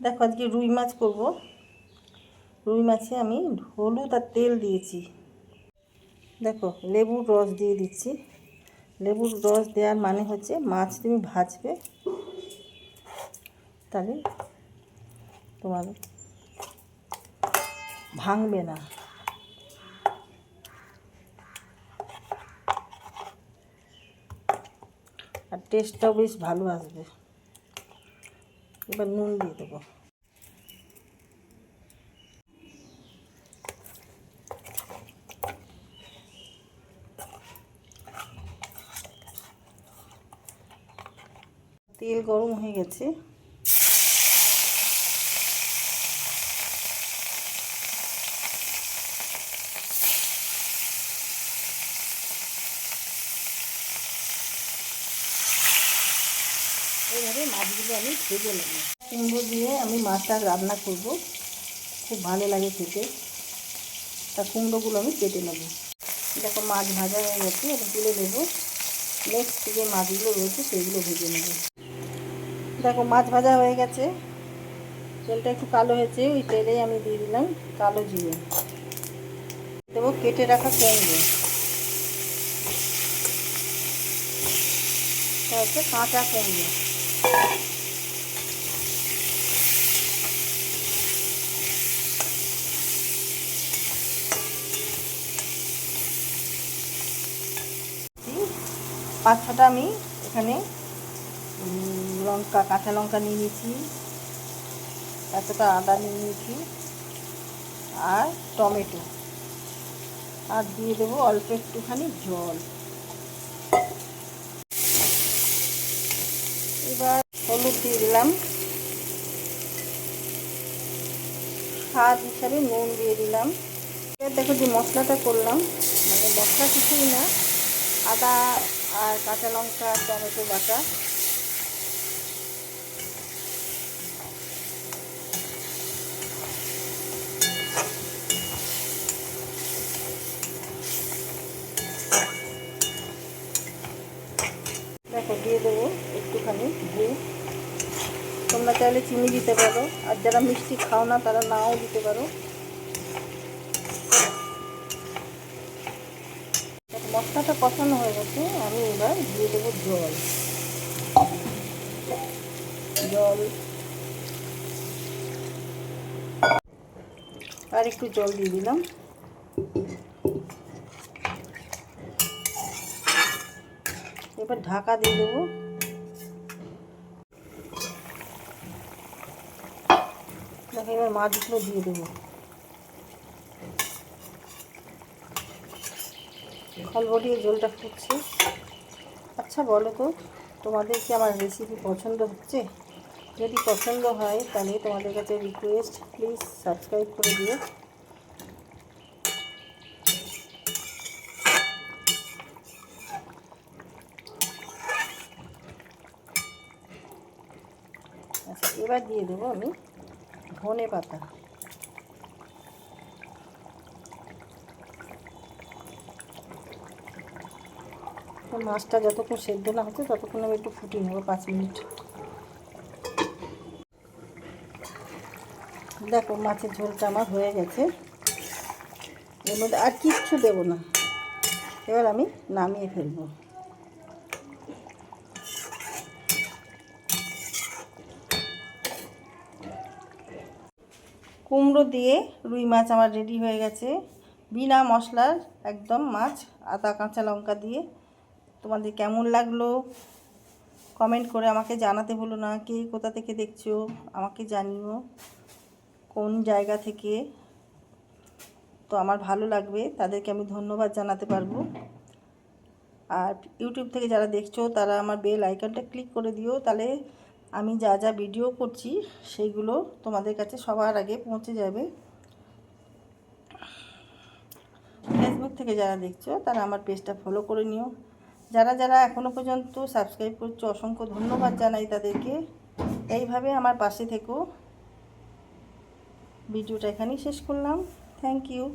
দেখো আজকে রুই মাছ করব। রুই মাছে আমি হলুদ আর তেল দিয়েছি। দেখো লেবুর রস দিয়ে দিচ্ছি। লেবুর রস দেওয়ার মানে হচ্ছে মাছ তুমি ভাজবে তাহলে তোমার ভাঙবে না। আর টেস্টটাও বেশ ভালো আসবে। এবার নুন দিয়ে দেবো। তেল গরম হয়ে গেছে। এইভাবে মাছগুলো আমি ভেজে নেব। কুমড়ো দিয়ে আমি মাছটা রান্না করব, খুব ভালো লাগে খেতে। তা কুমড়োগুলো আমি কেটে নেব। দেখো মাছ ভাজা হয়ে গেছে, এটা তুলে নেব। নেক্সট যে মাছগুলো রয়েছে সেগুলো ভেজে নেব। দেখো মাছ ভাজা হয়ে গেছে, তেলটা একটু কালো হয়েছে, ওই তেলেই আমি দিয়ে দিলাম কালো জিরে, দেবো কেটে রাখা কুমড়ো, হচ্ছে কাঁচা কুমড়ো। পাঁচ ছটা আমি এখানে লঙ্কা, কাঁচা লঙ্কা নিয়ে নিয়েছি, এতটা আদা নিয়ে নিয়েছি, আর টমেটো, আর দিয়ে দেবো অল্প একটুখানি জল। এবার হলুদ দিয়ে দিলাম, স্বাদ হিসাবে নুন দিয়ে দিলাম। এবার দেখো যে মশলাটা করলাম, মানে মশলা কিছুই না, আদা আর কাঁচা লঙ্কা, টমেটো বাটা, দেখো দিয়ে দেবো একটুখানি গুড়। তোমরা চাইলে চিনি দিতে পারো, আর যারা মিষ্টি খাও না তারা নাও দিতে পারো। মশলাটা কষানো হয়ে গেছে, আমি এবার দিয়ে দেবো জল। আর একটু জল দিয়ে দিলাম। এবার ঢাকা দিয়ে দেবো। দেখো এবার মাছগুলো দিয়ে দেবো। খলবটিয়ে জলটা ফুটছে। আচ্ছা বলো তো, তোমাদের কি আমার রেসিপি পছন্দ হচ্ছে? যদি পছন্দ হয় তাহলে তোমাদের কাছে রিকোয়েস্ট, প্লিজ সাবস্ক্রাইব করে দিও। আচ্ছা এবার দিয়ে দেবো আমি ধনে পাতা। মাছটা যতক্ষণ সেদ্ধ না হচ্ছে ততক্ষণ আমি একটু ফুটিয়ে নেবো 5 মিনিট। দেখো মাছের ঝোলটা আমার হয়ে গেছে, এর মধ্যে আর কিচ্ছু দেবো না। এবার আমি নামিয়ে ফেলবো। কুমড়ো দিয়ে রুই মাছ আমার রেডি হয়ে গেছে, বিনা মশলার একদম মাছ, আদা কাঁচা লঙ্কা দিয়ে। তোমাদের কেমন লাগলো কমেন্ট করে আমাকে জানাতে ভুলো না। কে কোথা থেকে দেখছো আমাকে জানিও, কোন জায়গা থেকে। তো আমার ভালো লাগবে, তাদেরকে আমি ধন্যবাদ জানাতে পারবো। আর ইউটিউব থেকে যারা দেখছো তারা আমার বেল আইকনটা ক্লিক করে দিও, তাহলে আমি যা যা ভিডিও করছি সেইগুলো তোমাদের কাছে সবার আগে পৌঁছে যাবে। ফেসবুক থেকে যারা দেখছো তারা আমার পেজটা ফলো করে নিও। যারা যারা এখনও পর্যন্ত সাবস্ক্রাইব করছো অসংখ্য ধন্যবাদ জানাই তাদেরকে। এইভাবে আমার পাশে থেকো। ভিডিওটা এখানেই শেষ করলাম। Thank you.